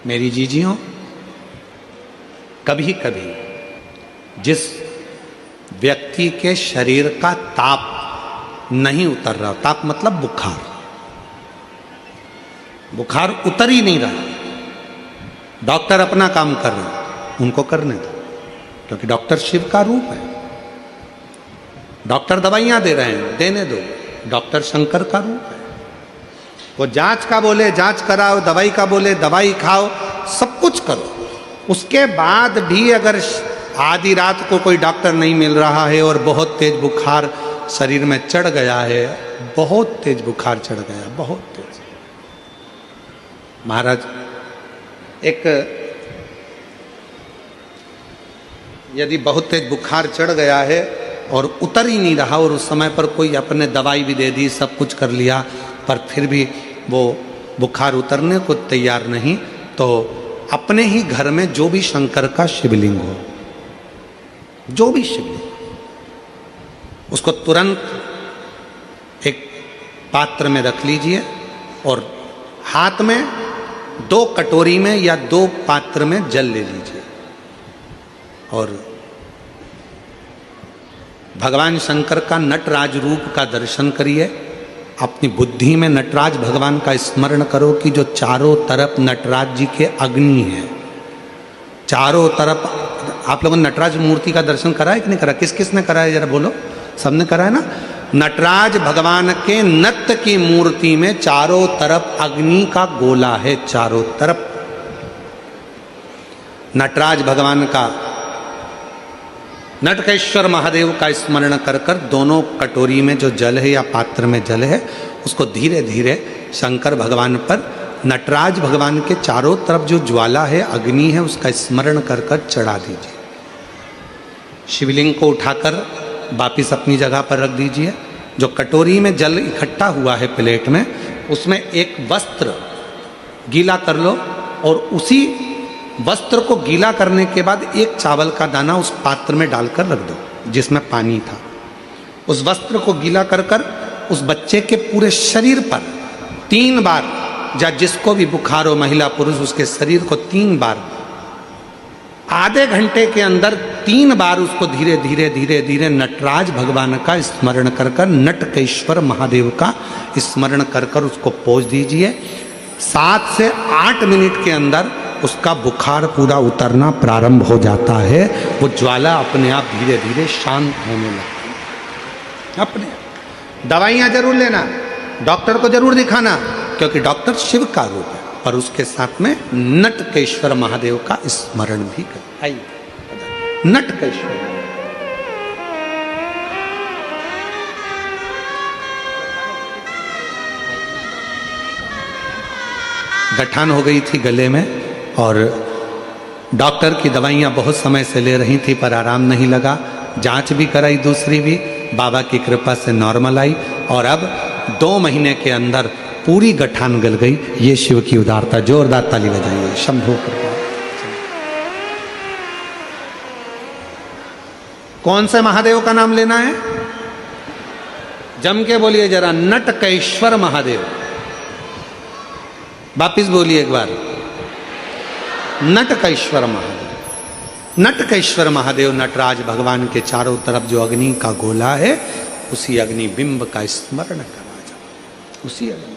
मेरी जीजियों, कभी कभी जिस व्यक्ति के शरीर का ताप नहीं उतर रहा, ताप मतलब बुखार, बुखार उतर ही नहीं रहा, डॉक्टर अपना काम कर रहे हैं, उनको करने दो, क्योंकि डॉक्टर शिव का रूप है। डॉक्टर दवाइयां दे रहे हैं, देने दो, डॉक्टर शंकर का रूप है। वो जांच का बोले जांच कराओ, दवाई का बोले दवाई खाओ, सब कुछ करो। उसके बाद भी अगर आधी रात को कोई डॉक्टर नहीं मिल रहा है और बहुत तेज बुखार शरीर में चढ़ गया है, बहुत तेज बुखार चढ़ गया, बहुत तेज। महाराज, एक यदि बहुत तेज बुखार चढ़ गया है और उतर ही नहीं रहा और उस समय पर कोई अपने दवाई भी दे दी, सब कुछ कर लिया, पर फिर भी वो बुखार उतरने को तैयार नहीं, तो अपने ही घर में जो भी शंकर का शिवलिंग हो, जो भी शिवलिंग, उसको तुरंत एक पात्र में रख लीजिए और हाथ में 2 कटोरी में या 2 पात्र में जल ले लीजिए और भगवान शंकर का नटराज रूप का दर्शन करिए। अपनी बुद्धि में नटराज भगवान का स्मरण करो कि जो चारों तरफ नटराज जी के अग्नि है, चारों तरफ। आप लोगों ने नटराज मूर्ति का दर्शन करा है कि नहीं करा? किस किस ने करा है जरा बोलो? सबने करा है ना? नटराज भगवान के नत्य की मूर्ति में चारों तरफ अग्नि का गोला है, चारों तरफ। नटराज भगवान का, नटकेश्वर महादेव का स्मरण कर कर दोनों कटोरी में जो जल है या पात्र में जल है, उसको धीरे धीरे शंकर भगवान पर, नटराज भगवान के चारों तरफ जो ज्वाला है, अग्नि है, उसका स्मरण कर कर चढ़ा दीजिए। शिवलिंग को उठाकर वापिस अपनी जगह पर रख दीजिए। जो कटोरी में जल इकट्ठा हुआ है प्लेट में, उसमें एक वस्त्र गीला कर लो और उसी वस्त्र को गीला करने के बाद एक चावल का दाना उस पात्र में डालकर रख दो जिसमें पानी था। उस वस्त्र को गीला कर कर उस बच्चे के पूरे शरीर पर 3 बार, या जिसको भी बुखार हो, महिला पुरुष, उसके शरीर को 3 बार, आधे घंटे के अंदर 3 बार उसको धीरे धीरे धीरे धीरे नटराज भगवान का स्मरण कर कर, नटकेश्वर महादेव का स्मरण कर कर उसको पोंछ दीजिए। 7 से 8 मिनट के अंदर उसका बुखार पूरा उतरना प्रारंभ हो जाता है। वो ज्वाला अपने आप धीरे धीरे शांत होने लगती है। अपने दवाइयाँ जरूर लेना, डॉक्टर को जरूर दिखाना, क्योंकि डॉक्टर शिव का रूप है, और उसके साथ में नटकेश्वर महादेव का स्मरण भी कर। आइए, नटकेश्वर गठान हो गई थी गले में और डॉक्टर की दवाइयाँ बहुत समय से ले रही थी पर आराम नहीं लगा। जांच भी कराई, दूसरी भी, बाबा की कृपा से नॉर्मल आई और अब 2 महीने के अंदर पूरी गठान गल गई। ये शिव की उदारता। जोरदार ताली बजाइए। शंभो कृपा। कौन से महादेव का नाम लेना है? जम के बोलिए जरा, नटकेश्वर महादेव। वापिस बोलिए एक बार, नटकेश्वर महादेव। नटकेश्वर महादेव नटराज भगवान के चारों तरफ जो अग्नि का गोला है, उसी अग्नि बिंब का स्मरण करा जाओ, उसी अग्नि।